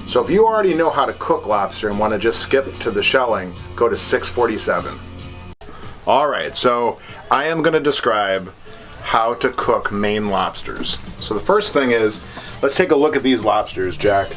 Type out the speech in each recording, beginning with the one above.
So if you already know how to cook lobster and want to just skip to the shelling, go to 647. All right, so I am going to describe how to cook Maine lobsters. So the first thing is, let's take a look at these lobsters, Jack.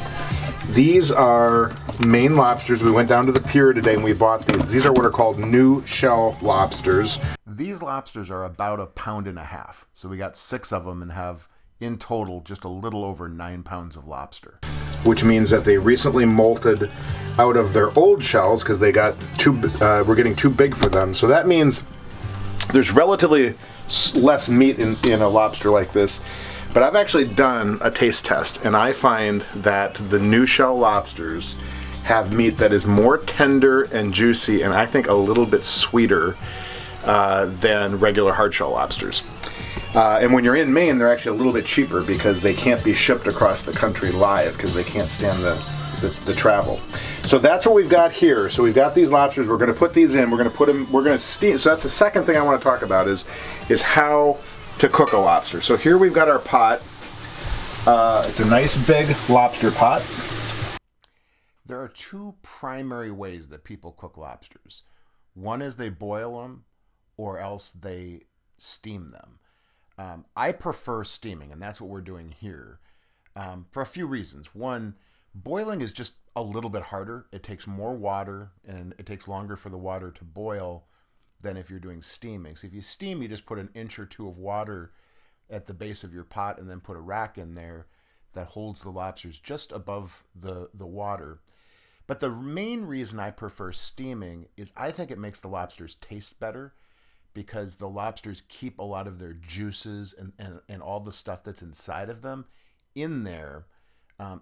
These are Maine lobsters. We went down to the pier today and we bought these. These are what are called new shell lobsters. These lobsters are about 1.5 pounds. So we got 6 of them and have in total just a little over 9 pounds of lobster. Which means that they recently molted out of their old shells because they got we're getting too big for them. So that means there's relatively less meat in a lobster like this. But I've actually done a taste test, and I find that the new shell lobsters have meat that is more tender and juicy, and I think a little bit sweeter than regular hard shell lobsters. And when you're in Maine, they're actually a little bit cheaper because they can't be shipped across the country live because they can't stand the travel. So that's what we've got here. So we've got these lobsters. We're going to put these in. We're going to put them. We're going to steam. So that's the second thing I want to talk about is how to cook a lobster. So here we've got our pot. It's a nice big lobster pot. There are 2 primary ways that people cook lobsters. One is they boil them, or else they steam them. I prefer steaming, and that's what we're doing here for a few reasons. One, boiling is just a little bit harder. It takes more water, and it takes longer for the water to boil than if you're doing steaming. So if you steam, you just put 1 inch or 2 of water at the base of your pot and then put a rack in there that holds the lobsters just above the water. But the main reason I prefer steaming is I think it makes the lobsters taste better because the lobsters keep a lot of their juices and all the stuff that's inside of them in there,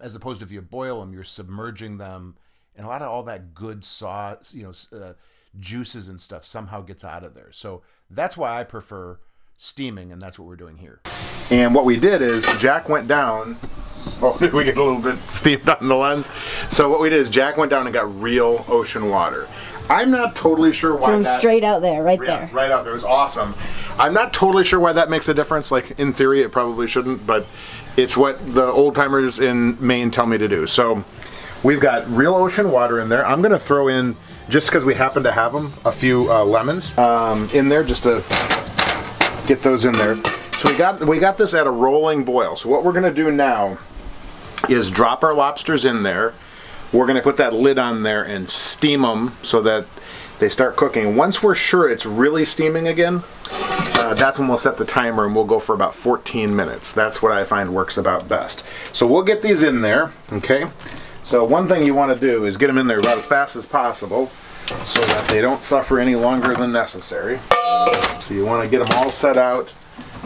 as opposed to if you boil them, you're submerging them, and a lot of all that good sauce, juices and stuff somehow gets out of there. So that's why I prefer steaming, and that's what we're doing here. And what we did is Jack went down. Oh, did we get a little bit steamed on the lens? So what we did is Jack went down and got real ocean water. I'm not totally sure why From straight out there, right there. Right out there. It was awesome. I'm not totally sure why that makes a difference. Like, in theory, it probably shouldn't, but it's what the old timers in Maine tell me to do. So we've got real ocean water in there. I'm going to throw in, just because we happen to have them, a few lemons in there just to get those in there. So we got this at a rolling boil. So what we're going to do now is drop our lobsters in there. We're going to put that lid on there and steam them so that they start cooking. Once we're sure it's really steaming again, that's when we'll set the timer and we'll go for about 14 minutes. That's what I find works about best. So we'll get these in there, okay? So one thing you want to do is get them in there about as fast as possible so that they don't suffer any longer than necessary. So you want to get them all set out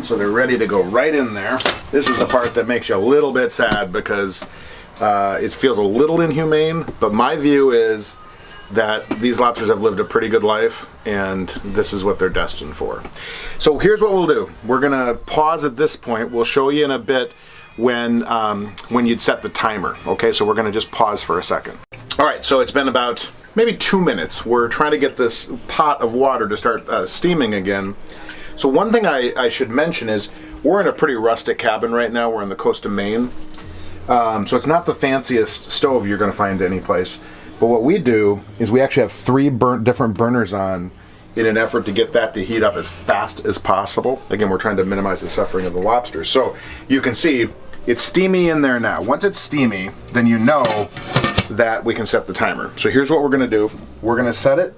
so they're ready to go right in there. This is the part that makes you a little bit sad because it feels a little inhumane, but my view is that these lobsters have lived a pretty good life and this is what they're destined for. So here's what we'll do. We're gonna pause at this point. We'll show you in a bit when you'd set the timer. Okay, so we're gonna just pause for a second. All right, so it's been about maybe 2 minutes. We're trying to get this pot of water to start steaming again. So one thing I should mention is we're in a pretty rustic cabin right now. We're on the coast of Maine. So it's not the fanciest stove you're gonna find any place. But what we do is we actually have 3 different burners on in an effort to get that to heat up as fast as possible. Again, we're trying to minimize the suffering of the lobsters. So you can see it's steamy in there now. Once it's steamy, then you know that we can set the timer. So here's what we're gonna do. We're gonna set it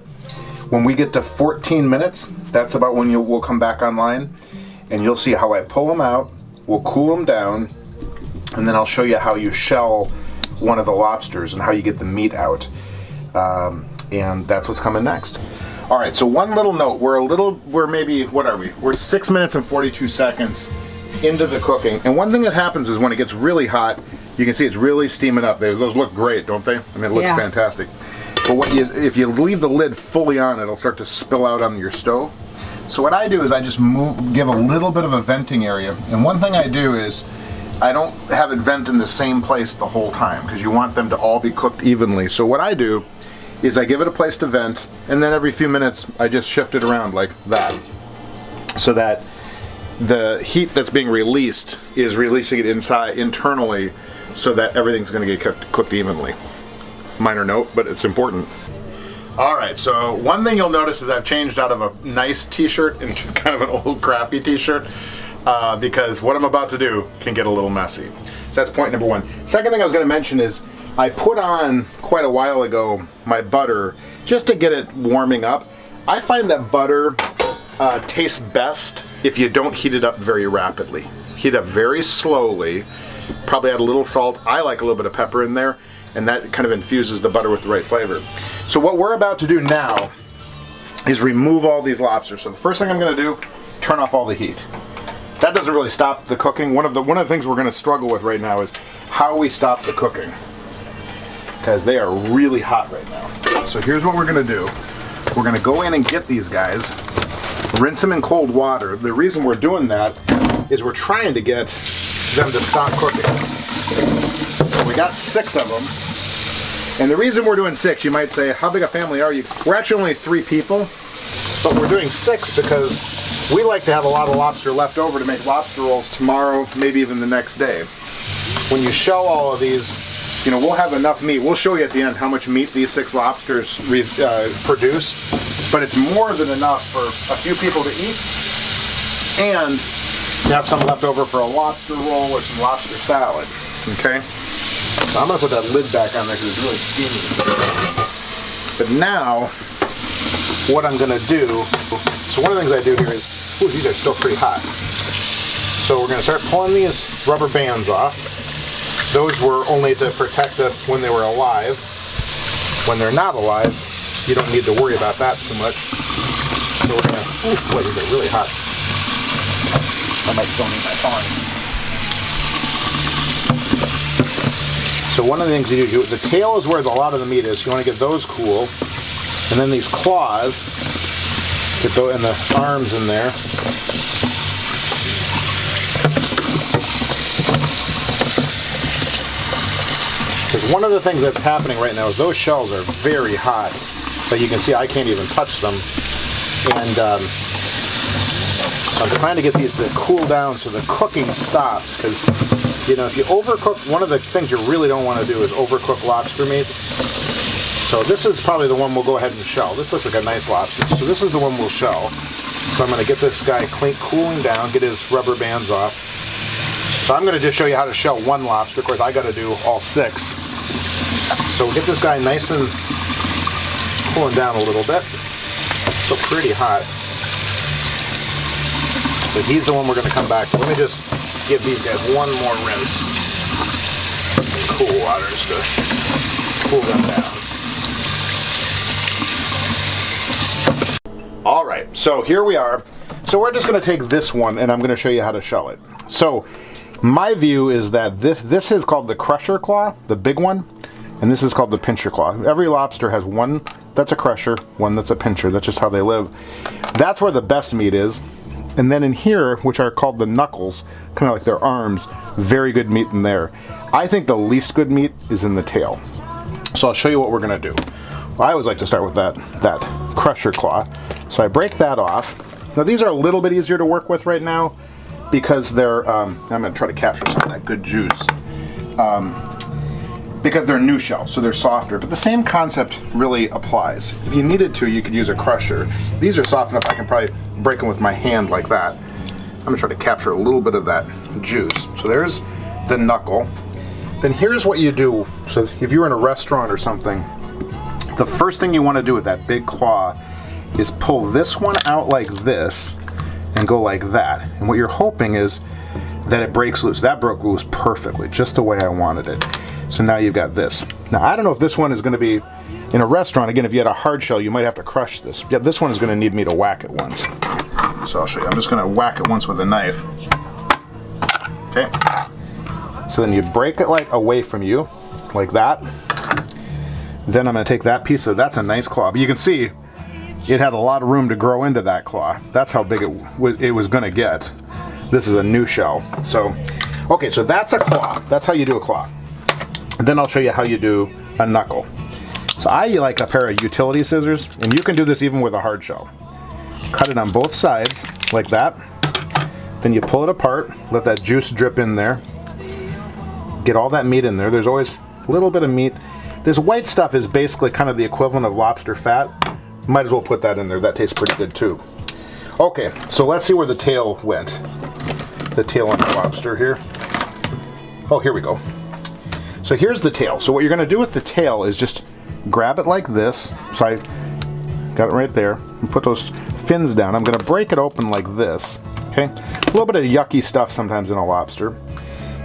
when we get to 14 minutes. That's about when we'll come back online, and you'll see how I pull them out. We'll cool them down, and then I'll show you how you shell one of the lobsters and how you get the meat out. And that's what's coming next. All right, so one little note, we're maybe, what are we? We're 6 minutes and 42 seconds into the cooking. And one thing that happens is when it gets really hot, you can see it's really steaming up. Those look great, don't they? I mean, it looks fantastic. But if you leave the lid fully on, it'll start to spill out on your stove. So what I do is I just give a little bit of a venting area. And one thing I do is I don't have it vent in the same place the whole time because you want them to all be cooked evenly. So what I do is I give it a place to vent, and then every few minutes I just shift it around like that so that the heat that's being released is releasing it internally so that everything's going to get cooked evenly. Minor note, but it's important. All right, so one thing you'll notice is I've changed out of a nice t-shirt into kind of an old crappy t-shirt because what I'm about to do can get a little messy. So that's point number one. Second thing I was going to mention is I put on quite a while ago my butter just to get it warming up. I find that butter tastes best if you don't heat it up very rapidly. Heat up very slowly, probably add a little salt. I like a little bit of pepper in there, and that kind of infuses the butter with the right flavor. So what we're about to do now is remove all these lobsters. So the first thing I'm going to do, turn off all the heat. That doesn't really stop the cooking. One of the things we're going to struggle with right now is how we stop the cooking, because they are really hot right now. So here's what we're going to do. We're going to go in and get these guys, rinse them in cold water. The reason we're doing that is we're trying to get them to stop cooking. So we got 6 of them. And the reason we're doing 6, you might say, how big a family are you? We're actually only 3 people, but we're doing 6 because we like to have a lot of lobster left over to make lobster rolls tomorrow, maybe even the next day. When you shell all of these, you know, we'll have enough meat. We'll show you at the end how much meat these 6 lobsters produce, but it's more than enough for a few people to eat and to have some left over for a lobster roll or some lobster salad, okay? So I'm going to put that lid back on there because it's really steamy. But now, what I'm going to do, so one of the things I do here is, ooh, these are still pretty hot. So we're going to start pulling these rubber bands off. Those were only to protect us when they were alive. When they're not alive, you don't need to worry about that too much. So we're going to, ooh, boy, these are really hot. I might still need my tongs. So one of the things you do, the tail is where a lot of the meat is. So you want to get those cool. And then these claws, get those, and the arms in there. Because one of the things that's happening right now is those shells are very hot. So you can see I can't even touch them. And I'm trying to get these to cool down so the cooking stops. Because, you know, if you overcook, one of the things you really don't want to do is overcook lobster meat. So this is probably the one we'll go ahead and shell. This looks like a nice lobster. So this is the one we'll shell. So I'm going to get this guy cooling down, get his rubber bands off. So I'm going to just show you how to shell one lobster. Of course, I got to do all 6. So we'll get this guy nice and cooling down a little bit. Still pretty hot. So he's the one we're going to come back to. Let me just give these guys one more rinse in cool water just to cool them down. All right, so here we are. So we're just going to take this one and I'm going to show you how to shell it. So my view is that this is called the crusher claw, the big one, and this is called the pincher claw. Every lobster has one that's a crusher, one that's a pincher. That's just how they live. That's where the best meat is. And then in here, which are called the knuckles, kind of like their arms, very good meat in there. I think the least good meat is in the tail. So I'll show you what we're going to do. Well, I always like to start with that crusher claw. So I break that off. Now these are a little bit easier to work with right now because they're, I'm going to try to capture some of that good juice. Because they're new shell, so they're softer. But the same concept really applies. If you needed to, you could use a crusher. These are soft enough I can probably break them with my hand like that. I'm gonna try to capture a little bit of that juice. So there's the knuckle. Then here's what you do. So if you're in a restaurant or something, the first thing you want to do with that big claw is pull this one out like this and go like that. And what you're hoping is that it breaks loose. That broke loose perfectly, just the way I wanted it. So now you've got this. Now I don't know if this one is going to be in a restaurant. Again, if you had a hard shell, you might have to crush this. Yeah, this one is going to need me to whack it once. So I'll show you. I'm just going to whack it once with a knife. Okay. So then you break it like away from you, like that. Then I'm going to take that piece of, that's a nice claw. But you can see it had a lot of room to grow into that claw. That's how big it was going to get. This is a new shell. So, okay, so that's a claw. That's how you do a claw. And then I'll show you how you do a knuckle. So I like a pair of utility scissors, and you can do this even with a hard shell. Cut it on both sides, like that. Then you pull it apart, let that juice drip in there. Get all that meat in there. There's always a little bit of meat. This white stuff is basically kind of the equivalent of lobster fat. Might as well put that in there. That tastes pretty good too. Okay, so let's see where the tail went. The tail on the lobster here. Oh, here we go. So here's the tail. So what you're going to do with the tail is just grab it like this. So I got it right there. And put those fins down. I'm going to break it open like this. Okay? A little bit of yucky stuff sometimes in a lobster.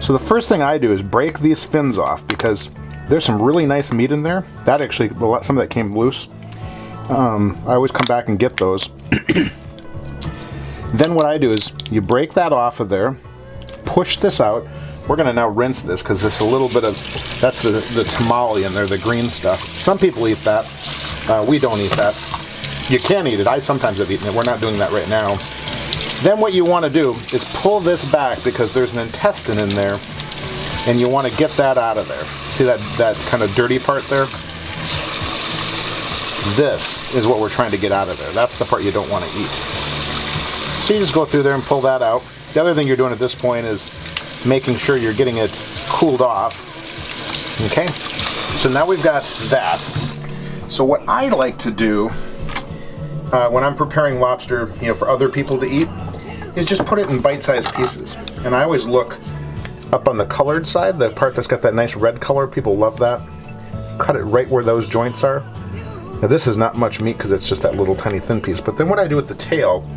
So the first thing I do is break these fins off because there's some really nice meat in there. That actually, some of that came loose. I always come back and get those. Then what I do is you break that off of there, push this out. We're going to now rinse this because there's a little bit of, that's the tamale in there, the green stuff. Some people eat that. We don't eat that. You can eat it. I sometimes have eaten it. We're not doing that right now. Then what you want to do is pull this back because there's an intestine in there and you want to get that out of there. See that kind of dirty part there? This is what we're trying to get out of there. That's the part you don't want to eat. So you just go through there and pull that out. The other thing you're doing at this point is making sure you're getting it cooled off. Okay, so now we've got that. So what I like to do when I'm preparing lobster, for other people to eat, is just put it in bite-sized pieces. And I always look up on the colored side, the part that's got that nice red color. People love that. Cut it right where those joints are. Now this is not much meat because it's just that little tiny thin piece. But then what I do with the tail,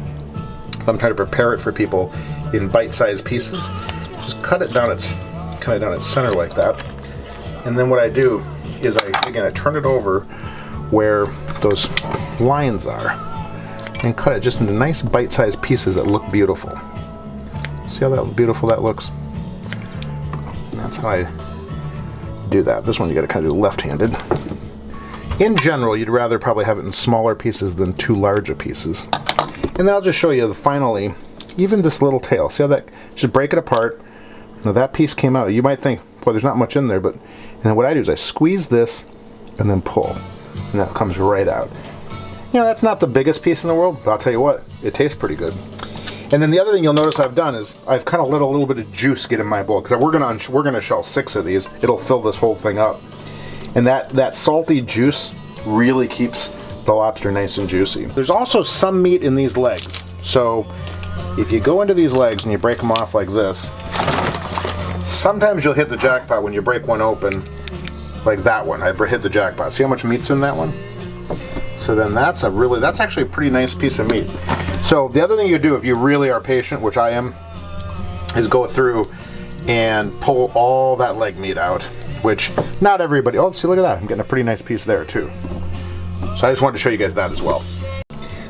if I'm trying to prepare it for people in bite-sized pieces, just cut it down its center like that. And then what I do is I turn it over where those lines are and cut it just into nice bite-sized pieces that look beautiful. See how beautiful that looks? That's how I do that. This one you got to kind of do left-handed. In general, you'd rather probably have it in smaller pieces than too large of pieces. And then I'll just show you finally, even this little tail. See how that, just break it apart. Now that piece came out. You might think, boy, there's not much in there, but and then what I do is I squeeze this and then pull. And that comes right out. That's not the biggest piece in the world, but I'll tell you what, it tastes pretty good. And then the other thing you'll notice I've done is I've kind of let a little bit of juice get in my bowl because we're gonna shell 6 of these. It'll fill this whole thing up. And that salty juice really keeps the lobster nice and juicy. There's also some meat in these legs. So if you go into these legs and you break them off like this, sometimes you'll hit the jackpot when you break one open, like that one. I hit the jackpot. See how much meat's in that one? So then that's actually a pretty nice piece of meat. So the other thing you do if you really are patient, which I am, is go through and pull all that leg meat out, which not everybody, oh, see, look at that. I'm getting a pretty nice piece there too. So I just wanted to show you guys that as well.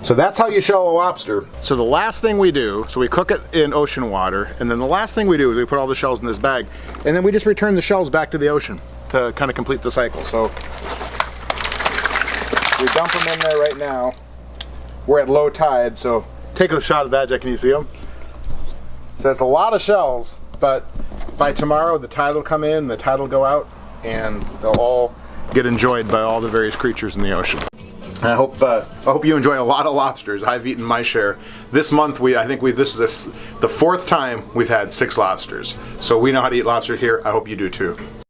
So that's how you shell a lobster. So the last thing we do, so we cook it in ocean water, and then the last thing we do is we put all the shells in this bag, and then we just return the shells back to the ocean to kind of complete the cycle. So we dump them in there right now. We're at low tide, so take a shot of that, Jack. Can you see them? So it's a lot of shells, but by tomorrow the tide will come in, the tide will go out, and they'll all get enjoyed by all the various creatures in the ocean. I hope you enjoy a lot of lobsters. I've eaten my share. This month this is the 4th time we've had 6 lobsters. So we know how to eat lobster here. I hope you do too.